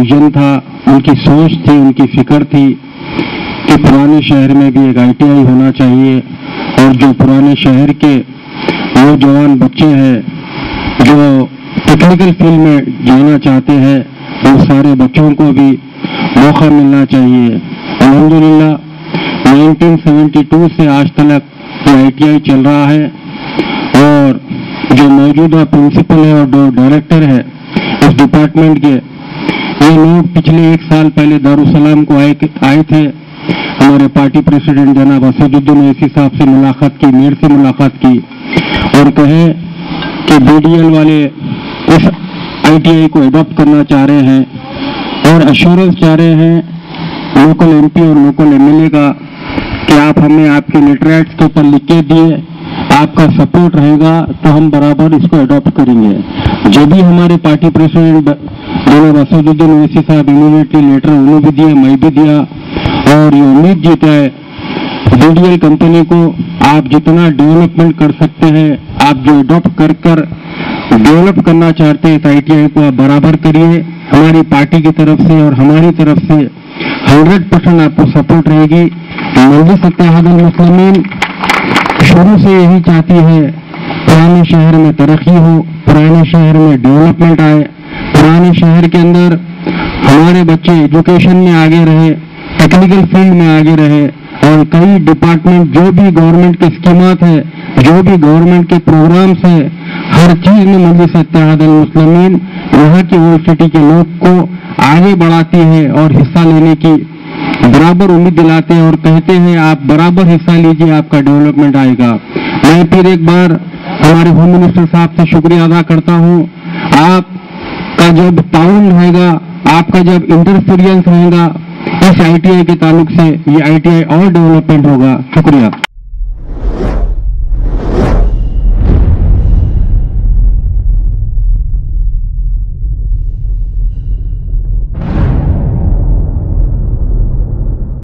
Vision था, उनकी सोच थी, उनकी फिक्र थी कि पुराने शहर में भी एक ITI होना चाहिए और जो पुराने शहर के वो जवान बच्चे हैं जो टेक्निकल फील्ड में जाना चाहते हैं, उन सारे बच्चों को भी मौका मिलना चाहिए। अल्हम्दुलिल्लाह 1972 से आज तक ITI चल रहा है और जो मौजूदा प्रिंसिपल है और जो डायरेक्टर है इस डिपार्टमेंट के, ये लोग पिछले 1 साल पहले दारुसलाम को आए थे। हमारे पार्टी प्रेसिडेंट जनाब असदुद्दीन ओवैसी साहब से मुलाकात की, मेयर से मुलाकात की और कहे कि BDL वाले इस ITI को एडॉप्ट करना चाह रहे हैं और अश्योरेंस चाह रहे हैं लोकल MP और लोकल MLA का कि आप हमें आपके लेटरेट्स के ऊपर लिख के दिए, आपका सपोर्ट रहेगा तो हम बराबर इसको एडॉप्ट करेंगे। जब भी हमारे पार्टी प्रेसिडेंट जनाब असदुद्दीन ओवैसी साहब इमीडिएटली लेटर उन्होंने भी दिया, मैं भी दिया और ये उम्मीद जीता है BDL कंपनी को आप जितना डेवलपमेंट कर सकते हैं, आप जो एडॉप्ट कर डेवलप करना चाहते हैं ITI को आप बराबर करिए। हमारी पार्टी की तरफ से और हमारी तरफ से 100% आपको सपोर्ट रहेगी। मजलिस इत्तेहाद अल मुस्लिमीन शुरू से यही चाहती है पुराने शहर में तरक्की हो, पुराने शहर में डेवलपमेंट आए, पुराने शहर के अंदर हमारे बच्चे एजुकेशन में आगे रहे, टेक्निकल फील्ड में आगे रहे और कई डिपार्टमेंट जो भी गवर्नमेंट की स्कीमात है, जो भी गवर्नमेंट के प्रोग्राम्स है, हर चीज में मजलिस इत्तेहाद अल मुस्लिमीन यहाँ की ओल्ड सिटी के लोग को आगे बढ़ाती है और हिस्सा लेने की बराबर उम्मीद दिलाते हैं और कहते हैं आप बराबर हिस्सा लीजिए, आपका डेवलपमेंट आएगा। मैं फिर एक बार हमारे होम मिनिस्टर साहब से शुक्रिया अदा करता हूँ। आपका जब ताउन रहेगा, आपका जब इंटरफेरेंस रहेगा इस ITI के ताल्लुक से, ये ITI और डेवलपमेंट होगा। शुक्रिया।